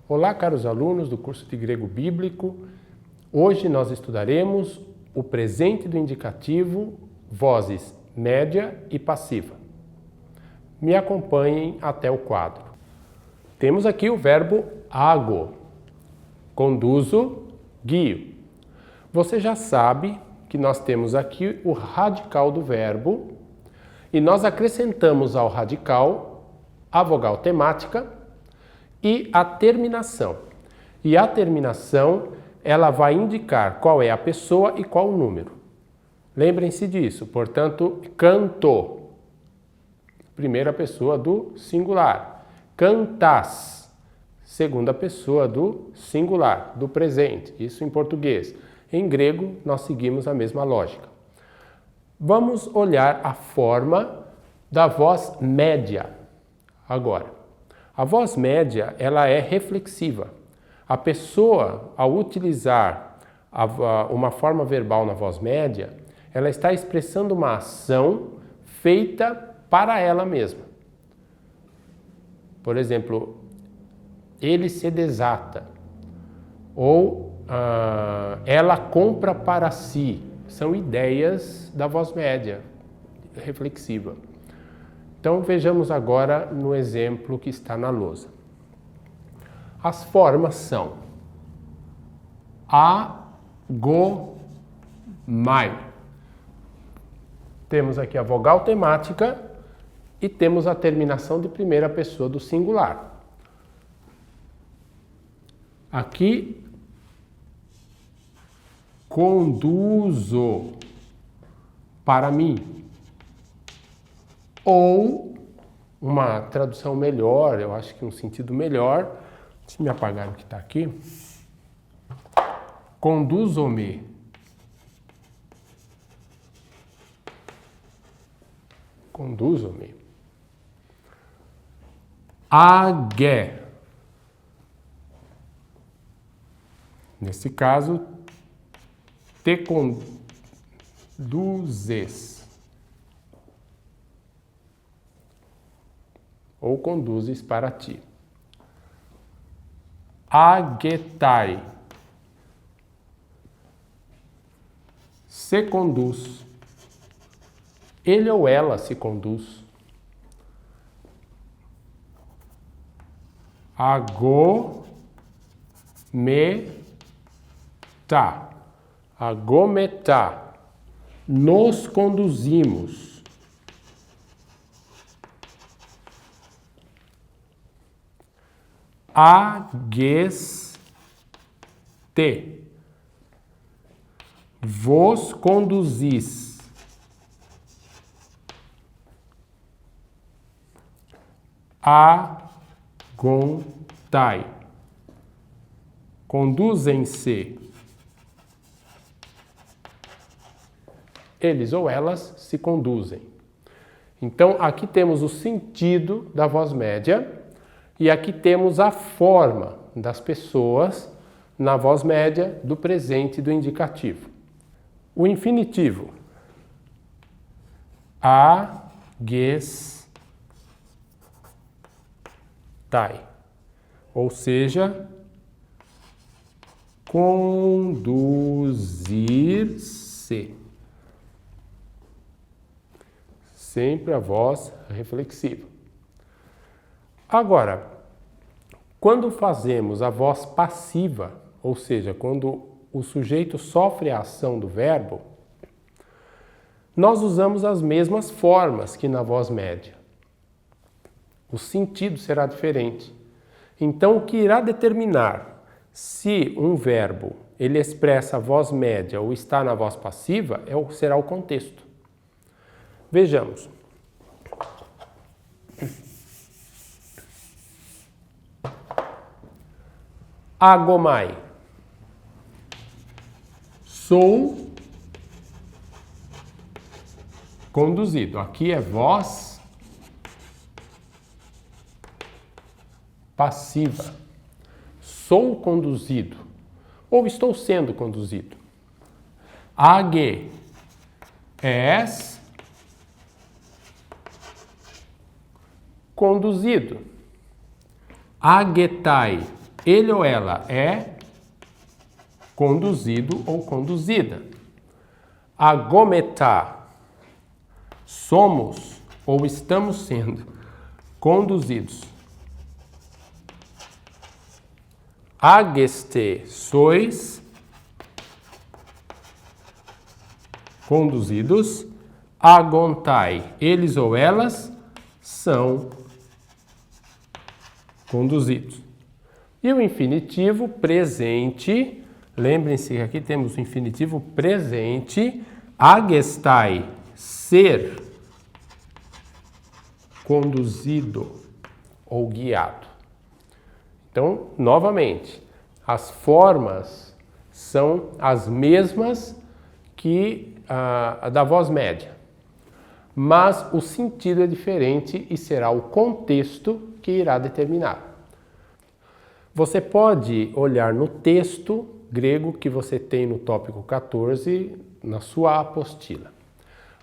Olá, caros alunos do curso de Grego Bíblico. Hoje nós estudaremos o presente do indicativo, vozes média e passiva. Me acompanhem até o quadro. Temos aqui o verbo ago, conduzo, guio. Você já sabe que nós temos aqui o radical do verbo e nós acrescentamos ao radical a vogal temática e a terminação. E a terminação, ela vai indicar qual é a pessoa e qual o número. Lembrem-se disso. Portanto, canto, primeira pessoa do singular. Cantas, segunda pessoa do singular, do presente. Isso em português. Em grego, nós seguimos a mesma lógica. Vamos olhar a forma da voz média agora. A voz média, ela é reflexiva. A pessoa, ao utilizar uma forma verbal na voz média, ela está expressando uma ação feita para ela mesma. Por exemplo, ele se desata. Ou ela compra para si. São ideias da voz média, reflexiva. Então vejamos agora no exemplo que está na lousa. As formas são agomai. Temos aqui a vogal temática e temos a terminação de primeira pessoa do singular. Aqui, conduzo para mim. Ou, uma tradução melhor, eu acho que um sentido melhor, se me apagar o que está aqui, conduzo-me. Conduzo-me. Ague. Nesse caso, te conduzes. Ou conduzes para ti. Agetai. Se conduz. Ele ou ela se conduz. Agometa. Agometa. Nos conduzimos. Ageste. Vos conduzis. Agontai. Conduzem-se. Eles ou elas se conduzem. Então, aqui temos o sentido da voz média. E aqui temos a forma das pessoas na voz média do presente do indicativo. O infinitivo. Agestai. Ou seja, conduzir-se. Sempre a voz reflexiva. Agora, quando fazemos a voz passiva, ou seja, quando o sujeito sofre a ação do verbo, nós usamos as mesmas formas que na voz média. O sentido será diferente. Então, o que irá determinar se um verbo ele expressa a voz média ou está na voz passiva será o contexto. Vejamos. Agomai. Sou conduzido. Aqui é voz passiva. Sou conduzido. Ou estou sendo conduzido. Age. És conduzido. Agetai. Ele ou ela é conduzido ou conduzida. Agometa, somos ou estamos sendo conduzidos. Ageste, sois conduzidos. Agontai, eles ou elas são conduzidos. E o infinitivo presente, lembrem-se que aqui temos o infinitivo presente, agestai, ser conduzido ou guiado. Então, novamente, as formas são as mesmas que a da voz média, mas o sentido é diferente e será o contexto que irá determinar. Você pode olhar no texto grego que você tem no tópico 14, na sua apostila.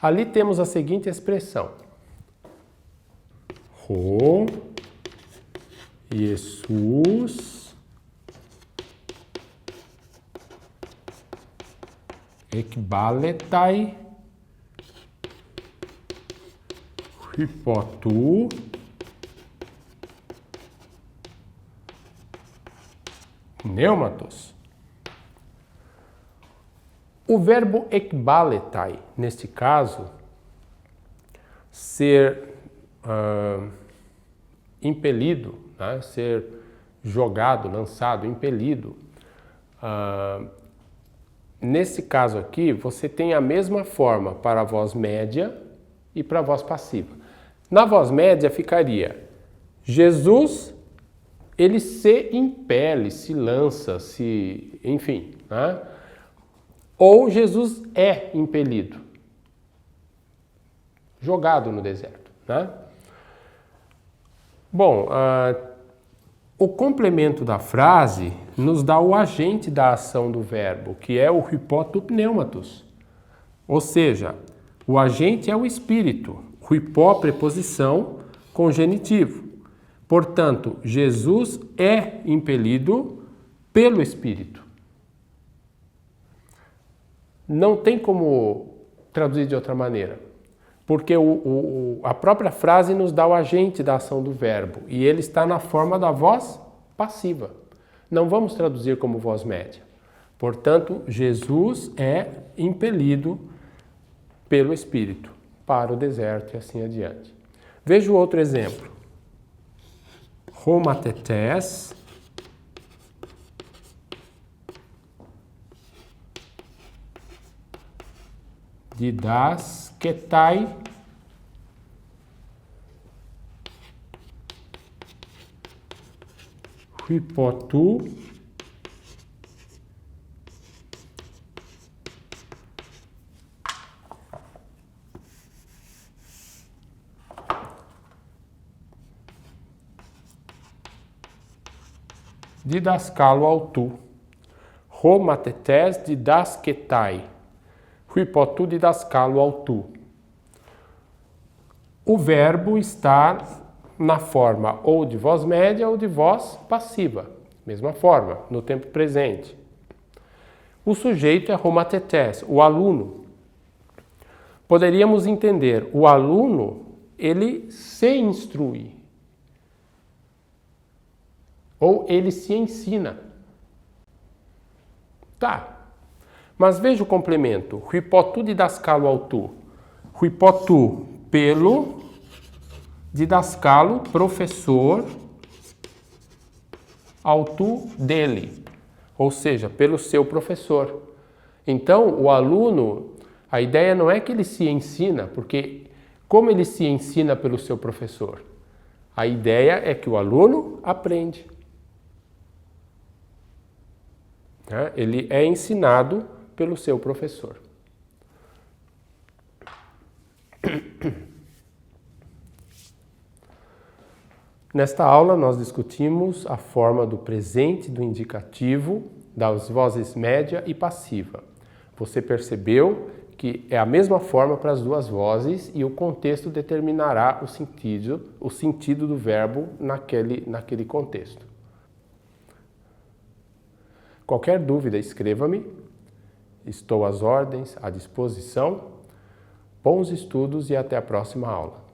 Ali temos a seguinte expressão: Ho, Jesus, ekbaletai, hypotu, pneumatos. O verbo ekbaletai, neste caso, ser impelido, né? Ser jogado, lançado, impelido. Nesse caso aqui, você tem a mesma forma para a voz média e para a voz passiva. Na voz média ficaria Jesus, ele se impele, se lança, enfim, né? Ou Jesus é impelido, jogado no deserto, né? Bom, o complemento da frase nos dá o agente da ação do verbo, que é o hypotu pneumatos. Ou seja, o agente é o espírito, hypo, preposição com genitivo. Portanto, Jesus é impelido pelo espírito. Não tem como traduzir de outra maneira, porque a própria frase nos dá o agente da ação do verbo e ele está na forma da voz passiva. Não vamos traduzir como voz média. Portanto, Jesus é impelido pelo Espírito para o deserto e assim adiante. Veja o outro exemplo. Homatetes, didasketai, hypotu, didascalo autu, homatetes didasketai, hypotu didascalo autu. O verbo está na forma ou de voz média ou de voz passiva, mesma forma, no tempo presente. O sujeito é homatetes, o aluno. Poderíamos entender, o aluno, ele se instrui, ou ele se ensina. Tá, mas veja o complemento, hypotu didascalo autu. Hypotu, pelo, didascalo, professor, autu, dele, ou seja, pelo seu professor. Então, o aluno, a ideia não é que ele se ensina, porque como ele se ensina pelo seu professor? A ideia é que o aluno aprende. Ele é ensinado pelo seu professor. Nesta aula, nós discutimos a forma do presente do indicativo das vozes média e passiva. Você percebeu que é a mesma forma para as duas vozes e o contexto determinará o sentido do verbo naquele contexto. Qualquer dúvida, escreva-me. Estou às ordens, à disposição. Bons estudos e até a próxima aula.